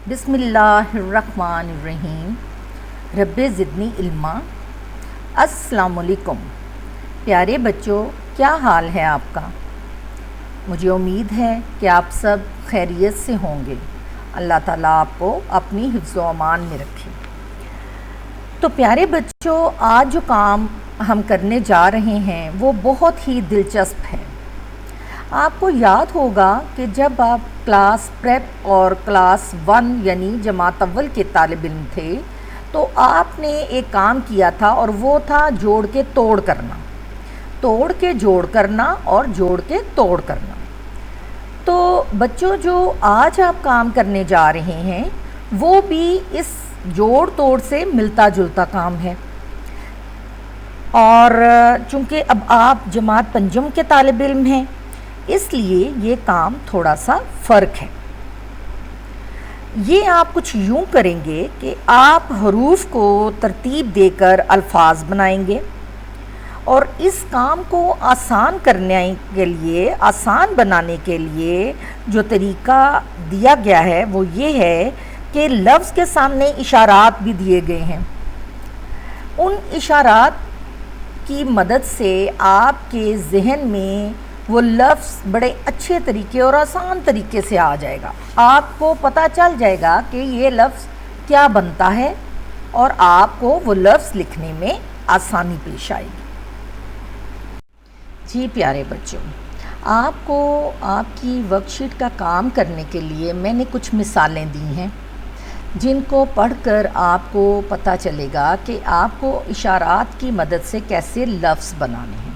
بسم اللہ الرحمن الرحیم۔ رب زدنی علما۔ السلام علیکم پیارے بچوں، کیا حال ہے آپ کا؟ مجھے امید ہے کہ آپ سب خیریت سے ہوں گے۔ اللہ تعالیٰ آپ کو اپنی حفظ و امان میں رکھے۔ تو پیارے بچوں، آج جو کام ہم کرنے جا رہے ہیں وہ بہت ہی دلچسپ ہے۔ آپ کو یاد ہوگا کہ جب آپ کلاس پریپ اور کلاس 1 یعنی جماعت اول کے طالب علم تھے تو آپ نے ایک کام کیا تھا، اور وہ تھا جوڑ کے توڑ کرنا، توڑ کے جوڑ کرنا اور جوڑ کے توڑ کرنا۔ تو بچوں، جو آج آپ کام کرنے جا رہے ہیں وہ بھی اس جوڑ توڑ سے ملتا جلتا کام ہے، اور چونکہ اب آپ جماعت پنجم کے طالب علم ہیں اس لیے یہ کام تھوڑا سا فرق ہے۔ یہ آپ کچھ یوں کریں گے کہ آپ حروف کو ترتیب دے کر الفاظ بنائیں گے، اور اس کام کو آسان کرنے کے لیے، آسان بنانے کے لیے جو طریقہ دیا گیا ہے وہ یہ ہے کہ لفظ کے سامنے اشارات بھی دیے گئے ہیں۔ ان اشارات کی مدد سے آپ کے ذہن میں وہ لفظ بڑے اچھے طریقے اور آسان طریقے سے آ جائے گا۔ آپ کو پتہ چل جائے گا کہ یہ لفظ کیا بنتا ہے، اور آپ کو وہ لفظ لکھنے میں آسانی پیش آئے گی۔ جی پیارے بچوں، آپ کو آپ کی ورک شیٹ کا کام کرنے کے لیے میں نے کچھ مثالیں دی ہیں جن کو پڑھ کر آپ کو پتہ چلے گا کہ آپ کو اشارات کی مدد سے کیسے لفظ بنانے ہیں۔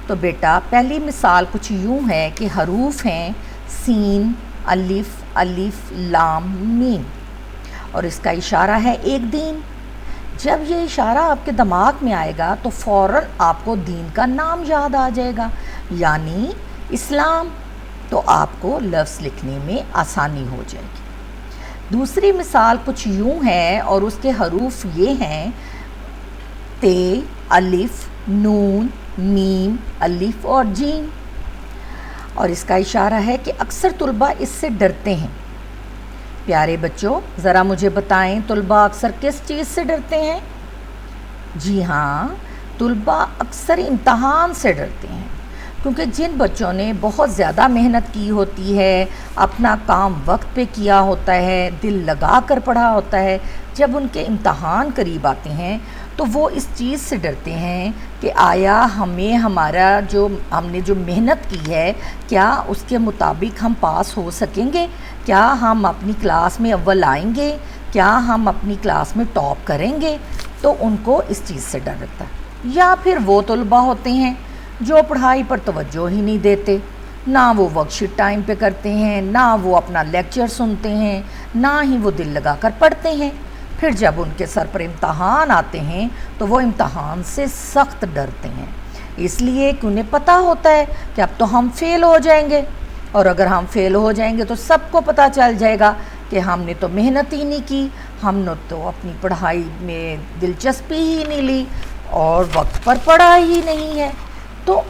تو بیٹا، پہلی مثال کچھ یوں ہے کہ حروف ہیں سین، الف، الف، لام، میم، اور اس کا اشارہ ہے ایک دین۔ جب یہ اشارہ آپ کے دماغ میں آئے گا تو فوراً آپ کو دین کا نام یاد آ جائے گا، یعنی اسلام، تو آپ کو لفظ لکھنے میں آسانی ہو جائے گی۔ دوسری مثال کچھ یوں ہے، اور اس کے حروف یہ ہیں تے، الف، نون، میم، الف اور جیم، اور اس کا اشارہ ہے کہ اکثر طلباء اس سے ڈرتے ہیں۔ پیارے بچوں، ذرا مجھے بتائیں طلباء اکثر کس چیز سے ڈرتے ہیں؟ جی ہاں، طلباء اکثر امتحان سے ڈرتے ہیں، کیونکہ جن بچوں نے بہت زیادہ محنت کی ہوتی ہے، اپنا کام وقت پہ کیا ہوتا ہے، دل لگا کر پڑھا ہوتا ہے، جب ان کے امتحان قریب آتے ہیں تو وہ اس چیز سے ڈرتے ہیں کہ آیا ہم نے جو محنت کی ہے کیا اس کے مطابق ہم پاس ہو سکیں گے؟ کیا ہم اپنی کلاس میں اول آئیں گے؟ کیا ہم اپنی کلاس میں ٹاپ کریں گے؟ تو ان کو اس چیز سے ڈر رہتا ہے۔ یا پھر وہ طلباء ہوتے ہیں جو پڑھائی پر توجہ ہی نہیں دیتے، نہ وہ ورک شیٹ ٹائم پہ کرتے ہیں، نہ وہ اپنا لیکچر سنتے ہیں، نہ ہی وہ دل لگا کر پڑھتے ہیں۔ پھر جب ان کے سر پر امتحان آتے ہیں تو وہ امتحان سے سخت ڈرتے ہیں، اس لیے کہ انہیں پتہ ہوتا ہے کہ اب تو ہم فیل ہو جائیں گے، اور اگر ہم فیل ہو جائیں گے تو سب کو پتہ چل جائے گا کہ ہم نے تو محنت ہی نہیں کی، ہم نے تو اپنی پڑھائی میں دلچسپی ہی نہیں لی اور وقت پر پڑھا ہی نہیں ہے۔ تو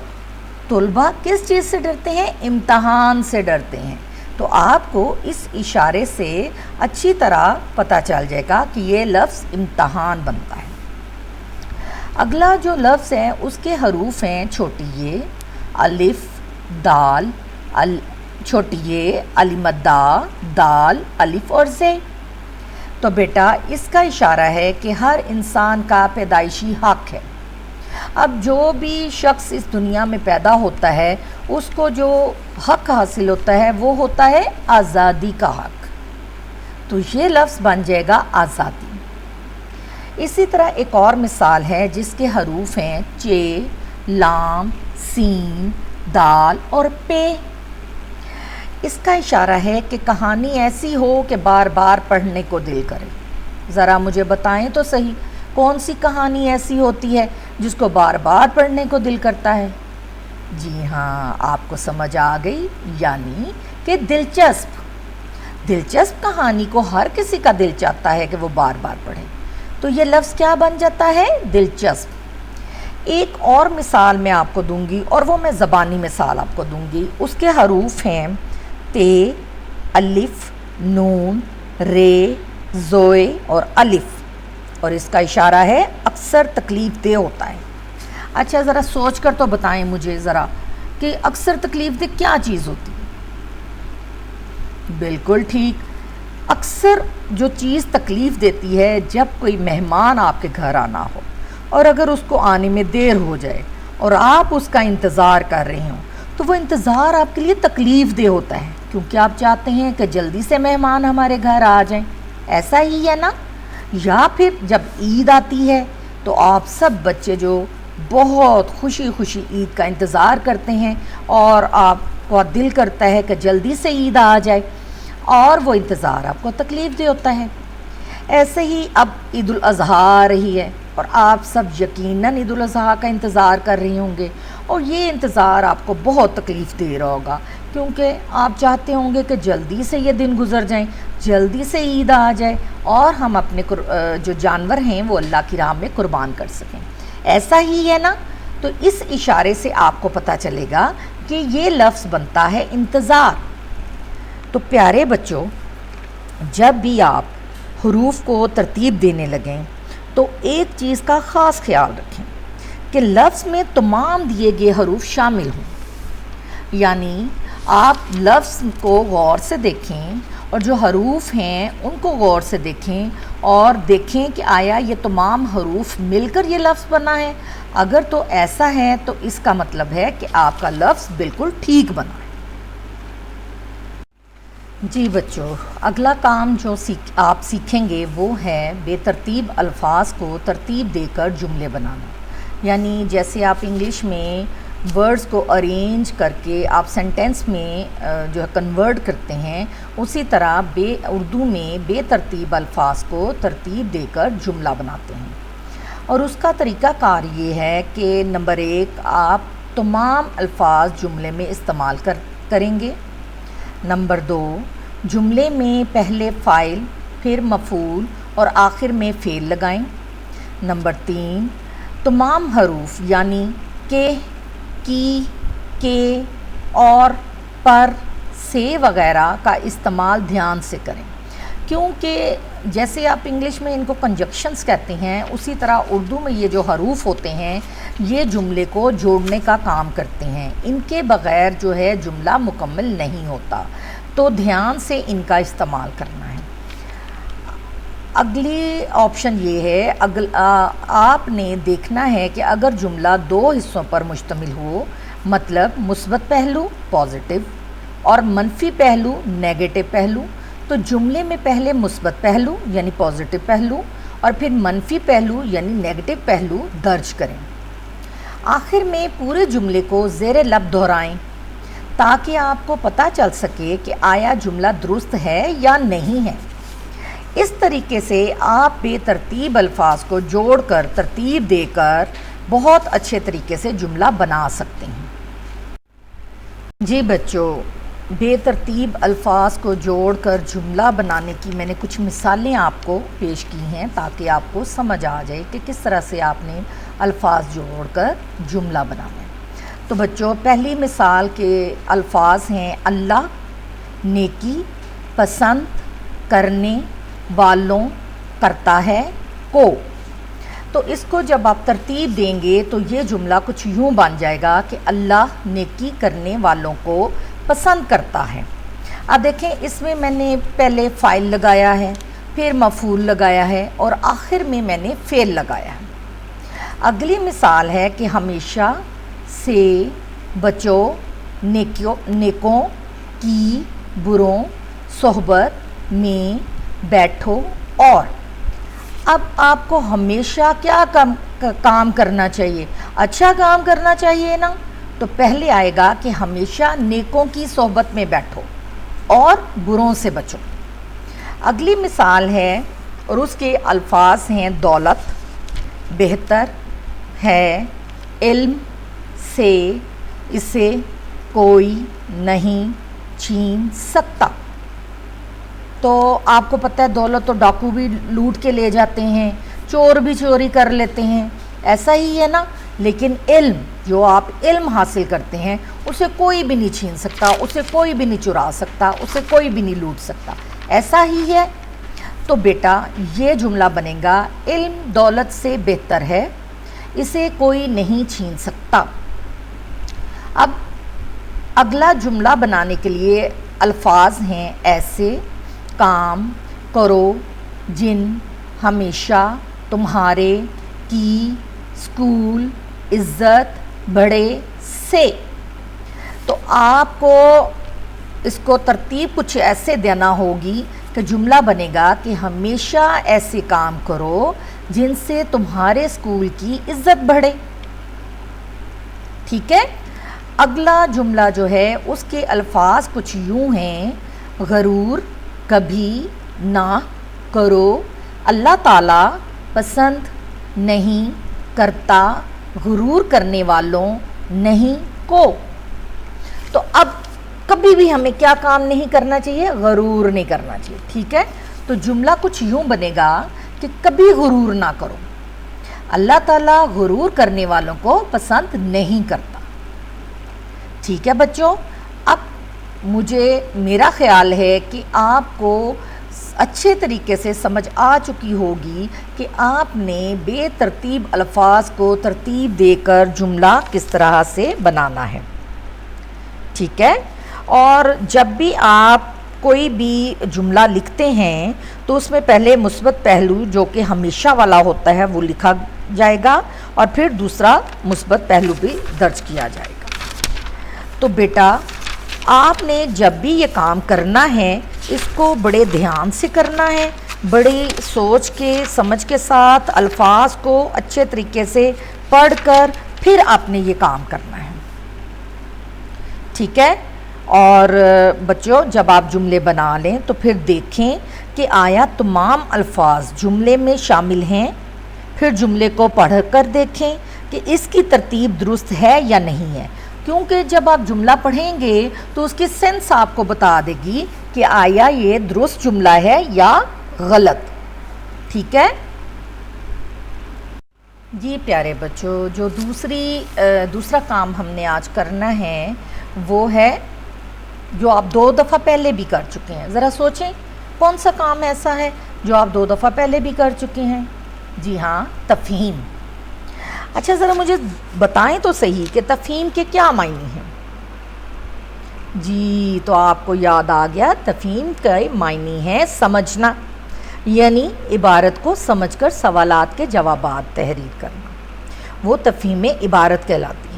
طلباء کس چیز سے ڈرتے ہیں؟ امتحان سے ڈرتے ہیں۔ تو آپ کو اس اشارے سے اچھی طرح پتہ چل جائے گا کہ یہ لفظ امتحان بنتا ہے۔ اگلا جو لفظ ہے اس کے حروف ہیں چھوٹی یہ، الف، دال، چھوٹی یہ، الف، دال، الف اور زے۔ تو بیٹا، اس کا اشارہ ہے کہ ہر انسان کا پیدائشی حق ہے۔ اب جو بھی شخص اس دنیا میں پیدا ہوتا ہے اس کو جو حق حاصل ہوتا ہے وہ ہوتا ہے آزادی کا حق، تو یہ لفظ بن جائے گا آزادی۔ اسی طرح ایک اور مثال ہے جس کے حروف ہیں چے، لام، سین، دال اور پے۔ اس کا اشارہ ہے کہ کہانی ایسی ہو کہ بار بار پڑھنے کو دل کرے۔ ذرا مجھے بتائیں تو صحیح، کون سی کہانی ایسی ہوتی ہے جس کو بار بار پڑھنے کو دل کرتا ہے؟ جی ہاں، آپ کو سمجھ آ گئی، یعنی کہ دلچسپ کہانی کو ہر کسی کا دل چاہتا ہے کہ وہ بار بار پڑھے، تو یہ لفظ کیا بن جاتا ہے؟ دلچسپ۔ ایک اور مثال میں آپ کو دوں گی، اور وہ میں زبانی مثال آپ کو دوں گی۔ اس کے حروف ہیں تے، الف، نون، رے، زوئے اور الف، اور اس کا اشارہ ہے اکثر تکلیف دہ ہوتا ہے۔ اچھا ذرا سوچ کر تو بتائیں مجھے ذرا کہ اکثر تکلیف دہ کیا چیز ہوتی ہے؟ بالکل ٹھیک، اکثر جو چیز تکلیف دیتی ہے جب کوئی مہمان آپ کے گھر آنا ہو اور اگر اس کو آنے میں دیر ہو جائے اور آپ اس کا انتظار کر رہے ہوں تو وہ انتظار آپ کے لیے تکلیف دہ ہوتا ہے، کیونکہ آپ چاہتے ہیں کہ جلدی سے مہمان ہمارے گھر آ جائیں، ایسا ہی ہے نا؟ یا پھر جب عید آتی ہے تو آپ سب بچے جو بہت خوشی خوشی عید کا انتظار کرتے ہیں اور آپ کا دل کرتا ہے کہ جلدی سے عید آ جائے، اور وہ انتظار آپ کو تکلیف دہ ہوتا ہے۔ ایسے ہی اب عید الاضحیٰ آ رہی ہے اور آپ سب یقیناً عید الاضحیٰ کا انتظار کر رہے ہوں گے، اور یہ انتظار آپ کو بہت تکلیف دے رہا ہوگا، کیونکہ آپ چاہتے ہوں گے کہ جلدی سے یہ دن گزر جائیں، جلدی سے عید آ جائے اور ہم اپنے جو جانور ہیں وہ اللہ کی راہ میں قربان کر سکیں۔ ایسا ہی ہے نا؟ تو اس اشارے سے آپ کو پتہ چلے گا کہ یہ لفظ بنتا ہے انتظار۔ تو پیارے بچوں، جب بھی آپ حروف کو ترتیب دینے لگیں تو ایک چیز کا خاص خیال رکھیں کہ لفظ میں تمام دیے گئے حروف شامل ہوں، یعنی آپ لفظ کو غور سے دیکھیں اور جو حروف ہیں ان کو غور سے دیکھیں اور دیکھیں کہ آیا یہ تمام حروف مل کر یہ لفظ بنا ہے۔ اگر تو ایسا ہے تو اس کا مطلب ہے کہ آپ کا لفظ بالکل ٹھیک بنا ہے۔ جی بچوں، اگلا کام جو آپ سیکھیں گے وہ ہے بے ترتیب الفاظ کو ترتیب دے کر جملے بنانا، یعنی جیسے آپ انگلش میں ورڈز کو ارینج کر کے آپ سینٹینس میں جو ہے کنورٹ کرتے ہیں، اسی طرح اردو میں بے ترتیب الفاظ کو ترتیب دے کر جملہ بناتے ہیں۔ اور اس کا طریقہ کار یہ ہے کہ نمبر 1، آپ تمام الفاظ جملے میں استعمال کریں گے۔ نمبر 2، جملے میں پہلے فاعل، پھر مفعول اور آخر میں فعل لگائیں۔ نمبر 3، تمام حروف یعنی کہ، کی، کے اور، پر، سے وغیرہ کا استعمال دھیان سے کریں، کیونکہ جیسے آپ انگلش میں ان کو کنجکشنز کہتے ہیں، اسی طرح اردو میں یہ جو حروف ہوتے ہیں یہ جملے کو جوڑنے کا کام کرتے ہیں، ان کے بغیر جو ہے جملہ مکمل نہیں ہوتا، تو دھیان سے ان کا استعمال کرنا ہے۔ اگلی آپشن یہ ہے، آپ نے دیکھنا ہے کہ اگر جملہ 2 حصوں پر مشتمل ہو، مطلب مثبت پہلو پازیٹیو اور منفی پہلو نیگیٹو پہلو، تو جملے میں پہلے مثبت پہلو یعنی پازیٹیو پہلو اور پھر منفی پہلو یعنی نیگیٹو پہلو درج کریں۔ آخر میں پورے جملے کو زیر لب دہرائیں تاکہ آپ کو پتہ چل سکے کہ آیا جملہ درست ہے یا نہیں ہے۔ اس طریقے سے آپ بے ترتیب الفاظ کو جوڑ کر ترتیب دے کر بہت اچھے طریقے سے جملہ بنا سکتے ہیں۔ جی بچوں، بے ترتیب الفاظ کو جوڑ کر جملہ بنانے کی میں نے کچھ مثالیں آپ کو پیش کی ہیں تاکہ آپ کو سمجھ آ جائے کہ کس طرح سے آپ نے الفاظ جوڑ کر جملہ بنانا ہے۔ تو بچوں، پہلی مثال کے الفاظ ہیں اللہ، نیکی، پسند، کرنے والوں، کرتا ہے، کو۔ تو اس کو جب آپ ترتیب دیں گے تو یہ جملہ کچھ یوں بن جائے گا کہ اللہ نیکی کرنے والوں کو پسند کرتا ہے۔ اب دیکھیں، اس میں نے پہلے فاعل لگایا ہے، پھر مفعول لگایا ہے اور آخر میں میں نے فعل لگایا ہے۔ اگلی مثال ہے کہ ہمیشہ سے بچو، نیکوں کی، بروں، صحبت میں بیٹھو اور۔ اب آپ کو ہمیشہ کیا کام کرنا چاہیے؟ اچھا کام کرنا چاہیے نا، تو پہلے آئے گا کہ ہمیشہ نیکوں کی صحبت میں بیٹھو اور بروں سے بچو۔ اگلی مثال ہے اور اس کے الفاظ ہیں دولت، بہتر ہے، علم سے، اسے کوئی نہیں چھین سکتا۔ تو آپ کو پتہ ہے دولت تو ڈاکو بھی لوٹ کے لے جاتے ہیں، چور بھی چوری کر لیتے ہیں، ایسا ہی ہے نا؟ لیکن علم، جو آپ علم حاصل کرتے ہیں اسے کوئی بھی نہیں چھین سکتا، اسے کوئی بھی نہیں چرا سکتا، اسے کوئی بھی نہیں لوٹ سکتا، ایسا ہی ہے تو بیٹا یہ جملہ بنے گا علم دولت سے بہتر ہے، اسے کوئی نہیں چھین سکتا۔ اب اگلا جملہ بنانے کے لیے الفاظ ہیں ایسے، کام، کرو، جن، ہمیشہ، تمہارے، کی، اسکول، عزت، بڑے، سے۔ تو آپ کو اس کو ترتیب کچھ ایسے دینا ہوگی کہ جملہ بنے گا کہ ہمیشہ ایسے کام کرو جن سے تمہارے اسکول کی عزت بڑھے، ٹھیک ہے۔ اگلا جملہ جو ہے اس کے الفاظ کچھ یوں ہیں، غرور کبھی نہ کرو، اللہ تعالیٰ پسند نہیں کرتا غرور کرنے والوں نہیں کو۔ تو اب کبھی بھی ہمیں کیا کام نہیں کرنا چاہیے؟ غرور نہیں کرنا چاہیے، ٹھیک ہے۔ تو جملہ کچھ یوں بنے گا کہ کبھی غرور نہ کرو، اللہ تعالیٰ غرور کرنے والوں کو پسند نہیں کرتا، ٹھیک ہے بچوں۔ اب میرا خیال ہے کہ آپ کو اچھے طریقے سے سمجھ آ چکی ہوگی کہ آپ نے بے ترتیب الفاظ کو ترتیب دے کر جملہ کس طرح سے بنانا ہے، ٹھیک ہے۔ اور جب بھی آپ کوئی بھی جملہ لکھتے ہیں تو اس میں پہلے مثبت پہلو جو کہ ہمیشہ والا ہوتا ہے وہ لکھا جائے گا، اور پھر دوسرا مثبت پہلو بھی درج کیا جائے گا۔ تو بیٹا آپ نے جب بھی یہ کام کرنا ہے اس کو بڑے دھیان سے کرنا ہے، بڑی سوچ کے سمجھ کے ساتھ الفاظ کو اچھے طریقے سے پڑھ کر پھر آپ نے یہ کام کرنا ہے، ٹھیک ہے۔ اور بچوں جب آپ جملے بنا لیں تو پھر دیکھیں کہ آیا تمام الفاظ جملے میں شامل ہیں، پھر جملے کو پڑھ کر دیکھیں کہ اس کی ترتیب درست ہے یا نہیں ہے، کیونکہ جب آپ جملہ پڑھیں گے تو اس کی سینس آپ کو بتا دے گی کہ آیا یہ درست جملہ ہے یا غلط، ٹھیک ہے۔ جی پیارے بچوں، جو دوسرا کام ہم نے آج کرنا ہے وہ ہے جو آپ 2 دفعہ پہلے بھی کر چکے ہیں۔ ذرا سوچیں کون سا کام ایسا ہے جو آپ 2 دفعہ پہلے بھی کر چکے ہیں؟ جی ہاں، تفہیم۔ اچھا ذرا مجھے بتائیں تو صحیح کہ تفہیم کے کیا معنی ہیں؟ جی تو آپ کو یاد آ گیا، تفہیم کا معنی ہے سمجھنا، یعنی عبارت کو سمجھ کر سوالات کے جوابات تحریر کرنا، وہ تفہیم عبارت کہلاتی ہے۔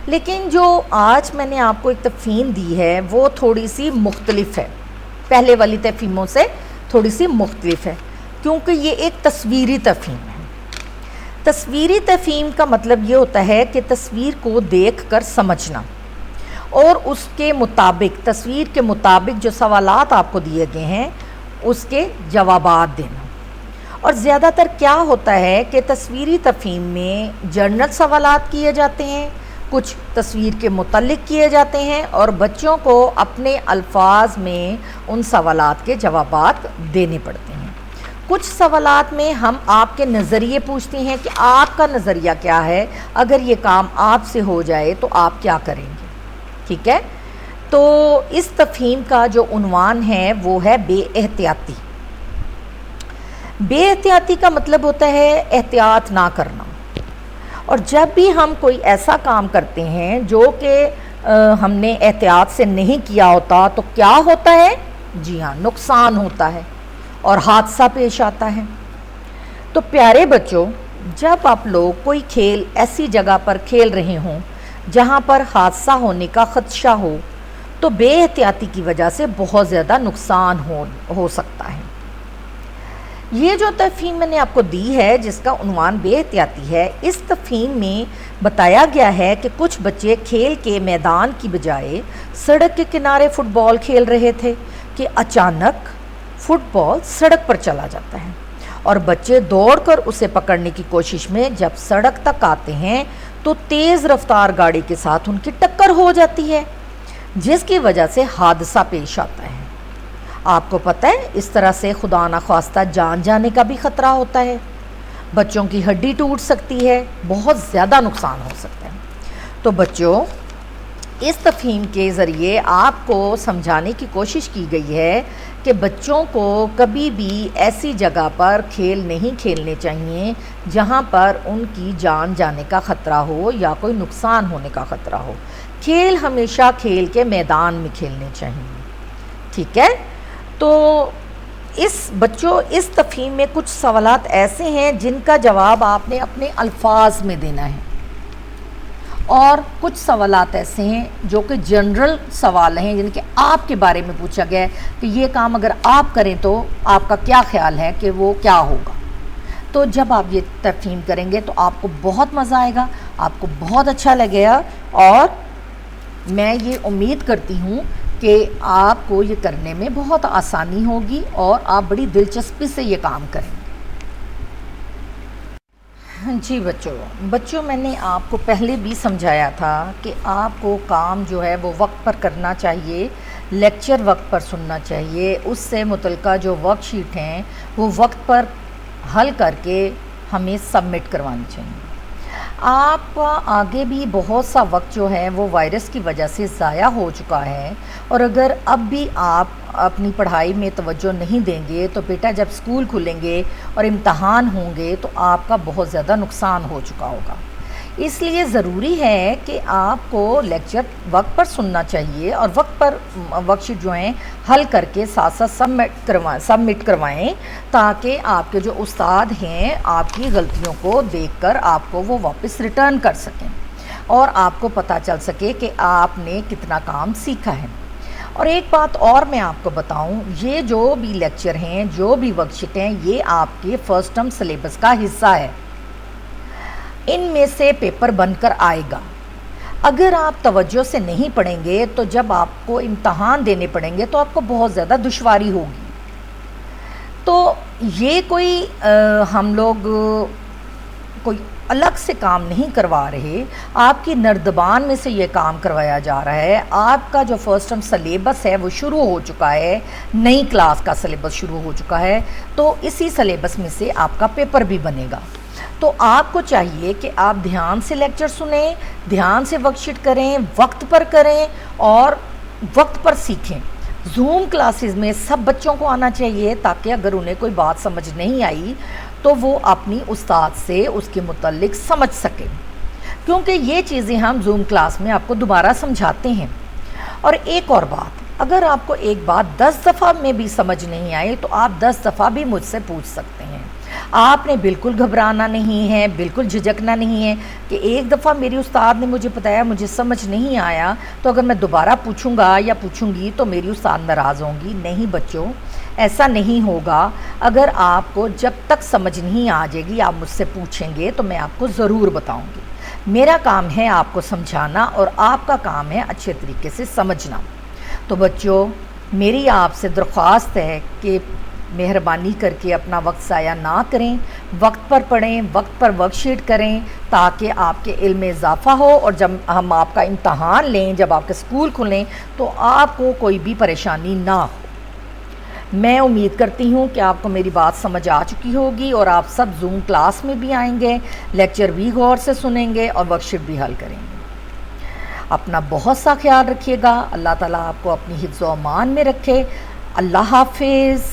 لیکن جو آج میں نے آپ کو ایک تفہیم دی ہے وہ تھوڑی سی مختلف ہے، پہلے والی تفہیموں سے تھوڑی سی مختلف ہے، کیونکہ یہ ایک تصویری تفہیم ہے۔ تصویری تفہیم کا مطلب یہ ہوتا ہے کہ تصویر کو دیکھ کر سمجھنا اور اس کے مطابق، تصویر کے مطابق جو سوالات آپ کو دیے گئے ہیں اس کے جوابات دینا۔ اور زیادہ تر کیا ہوتا ہے کہ تصویری تفہیم میں جنرل سوالات کیے جاتے ہیں، کچھ تصویر کے متعلق کیے جاتے ہیں، اور بچوں کو اپنے الفاظ میں ان سوالات کے جوابات دینے پڑتے ہیں۔ کچھ سوالات میں ہم آپ کے نظریے پوچھتے ہیں کہ آپ کا نظریہ کیا ہے، اگر یہ کام آپ سے ہو جائے تو آپ کیا کریں گے، ٹھیک ہے۔ تو اس تفہیم کا جو عنوان ہے وہ ہے بے احتیاطی۔ بے احتیاطی کا مطلب ہوتا ہے احتیاط نہ کرنا، اور جب بھی ہم کوئی ایسا کام کرتے ہیں جو کہ ہم نے احتیاط سے نہیں کیا ہوتا تو کیا ہوتا ہے؟ جی ہاں، نقصان ہوتا ہے اور حادثہ پیش آتا ہے۔ تو پیارے بچوں، جب آپ لوگ کوئی کھیل ایسی جگہ پر کھیل رہے ہوں جہاں پر حادثہ ہونے کا خدشہ ہو تو بے احتیاطی کی وجہ سے بہت زیادہ نقصان ہو سکتا ہے۔ یہ جو تفہیم میں نے آپ کو دی ہے جس کا عنوان بے احتیاطی ہے، اس تفہیم میں بتایا گیا ہے کہ کچھ بچے کھیل کے میدان کی بجائے سڑک کے کنارے فٹ بال کھیل رہے تھے کہ اچانک فٹ بال سڑک پر چلا جاتا ہے، اور بچے دوڑ کر اسے پکڑنے کی کوشش میں جب سڑک تک آتے ہیں تو تیز رفتار گاڑی کے ساتھ ان کی ٹکر ہو جاتی ہے، جس کی وجہ سے حادثہ پیش آتا ہے۔ آپ کو پتہ ہے اس طرح سے خدا نخواستہ جان جانے کا بھی خطرہ ہوتا ہے، بچوں کی ہڈی ٹوٹ سکتی ہے، بہت زیادہ نقصان ہو سکتا ہے۔ تو بچوں، اس تفہیم کے ذریعے آپ کو سمجھانے کی کوشش کی گئی ہے کہ بچوں کو کبھی بھی ایسی جگہ پر کھیل نہیں کھیلنے چاہیے جہاں پر ان کی جان جانے کا خطرہ ہو یا کوئی نقصان ہونے کا خطرہ ہو۔ کھیل ہمیشہ کھیل کے میدان میں کھیلنے چاہیے، ٹھیک ہے؟ تو بچوں اس تفہیم میں کچھ سوالات ایسے ہیں جن کا جواب آپ نے اپنے الفاظ میں دینا ہے، اور کچھ سوالات ایسے ہیں جو کہ جنرل سوال ہیں، جن کے آپ کے بارے میں پوچھا گیا ہے کہ یہ کام اگر آپ کریں تو آپ کا کیا خیال ہے کہ وہ کیا ہوگا۔ تو جب آپ یہ تفہیم کریں گے تو آپ کو بہت مزہ آئے گا، آپ کو بہت اچھا لگے گا، اور میں یہ امید کرتی ہوں کہ آپ کو یہ کرنے میں بہت آسانی ہوگی اور آپ بڑی دلچسپی سے یہ کام کریں گے۔ جی بچوں میں نے آپ کو پہلے بھی سمجھایا تھا کہ آپ کو کام جو ہے وہ وقت پر کرنا چاہیے، لیکچر وقت پر سننا چاہیے، اس سے متعلقہ جو ورک شیٹ ہیں وہ وقت پر حل کر کے ہمیں سبمٹ کروانی چاہیے۔ آپ آگے بھی بہت سا وقت جو ہے وہ وائرس کی وجہ سے ضائع ہو چکا ہے، اور اگر اب بھی آپ اپنی پڑھائی میں توجہ نہیں دیں گے تو بیٹا جب اسکول کھلیں گے اور امتحان ہوں گے تو آپ کا بہت زیادہ نقصان ہو چکا ہوگا۔ اس لیے ضروری ہے کہ آپ کو لیکچر وقت پر سننا چاہیے اور وقت پر ورک شیٹ جو ہیں حل کر کے ساتھ ساتھ سبمٹ کروائیں، تاکہ آپ کے جو استاد ہیں آپ کی غلطیوں کو دیکھ کر آپ کو وہ واپس ریٹرن کر سکیں اور آپ کو پتہ چل سکے کہ آپ نے کتنا کام سیکھا ہے۔ اور ایک بات اور میں آپ کو بتاؤں، یہ جو بھی لیکچر ہیں، جو بھی ورک شیٹ ہیں، یہ آپ کے فرسٹ ٹرم سلیبس کا حصہ ہے، ان میں سے پیپر بن کر آئے گا۔ اگر آپ توجہ سے نہیں پڑھیں گے تو جب آپ کو امتحان دینے پڑیں گے تو آپ کو بہت زیادہ دشواری ہوگی۔ تو یہ کوئی ہم لوگ کوئی الگ سے کام نہیں کروا رہے، آپ کی نردبان میں سے یہ کام کروایا جا رہا ہے۔ آپ کا جو فرسٹ ٹرم سلیبس ہے وہ شروع ہو چکا ہے، نئی کلاس کا سلیبس شروع ہو چکا ہے، تو اسی سلیبس میں سے آپ کا پیپر بھی بنے گا۔ تو آپ کو چاہیے کہ آپ دھیان سے لیکچر سنیں، دھیان سے ورک شیٹ کریں، وقت پر کریں اور وقت پر سیکھیں۔ زوم کلاسز میں سب بچوں کو آنا چاہیے، تاکہ اگر انہیں کوئی بات سمجھ نہیں آئی تو وہ اپنی استاد سے اس کے متعلق سمجھ سکیں، کیونکہ یہ چیزیں ہم زوم کلاس میں آپ کو دوبارہ سمجھاتے ہیں۔ اور ایک اور بات، اگر آپ کو ایک بات 10 دفعہ میں بھی سمجھ نہیں آئے تو آپ 10 دفعہ بھی مجھ سے پوچھ سکتے ہیں۔ آپ نے بالکل گھبرانا نہیں ہے، بالکل جھجکنا نہیں ہے کہ ایک دفعہ میری استاد نے مجھے بتایا، مجھے سمجھ نہیں آیا، تو اگر میں دوبارہ پوچھوں گا یا پوچھوں گی تو میری استاد ناراض ہوں گی۔ نہیں بچوں، ایسا نہیں ہوگا۔ اگر آپ کو جب تک سمجھ نہیں آ جائے گی آپ مجھ سے پوچھیں گے تو میں آپ کو ضرور بتاؤں گی۔ میرا کام ہے آپ کو سمجھانا اور آپ کا کام ہے اچھے طریقے سے سمجھنا۔ تو بچوں، میری آپ سے درخواست ہے کہ مہربانی کر کے اپنا وقت ضائع نہ کریں، وقت پر پڑھیں، وقت پر ورک شیٹ کریں، تاکہ آپ کے علم میں اضافہ ہو، اور جب ہم آپ کا امتحان لیں، جب آپ کے اسکول کھلیں تو آپ کو کوئی بھی پریشانی نہ ہو۔ میں امید کرتی ہوں کہ آپ کو میری بات سمجھ آ چکی ہوگی اور آپ سب زوم کلاس میں بھی آئیں گے، لیکچر بھی غور سے سنیں گے اور ورک شیٹ بھی حل کریں گے۔ اپنا بہت سا خیال رکھیے گا۔ اللہ تعالیٰ آپ کو اپنی حفظ و امان میں رکھے۔ اللہ حافظ۔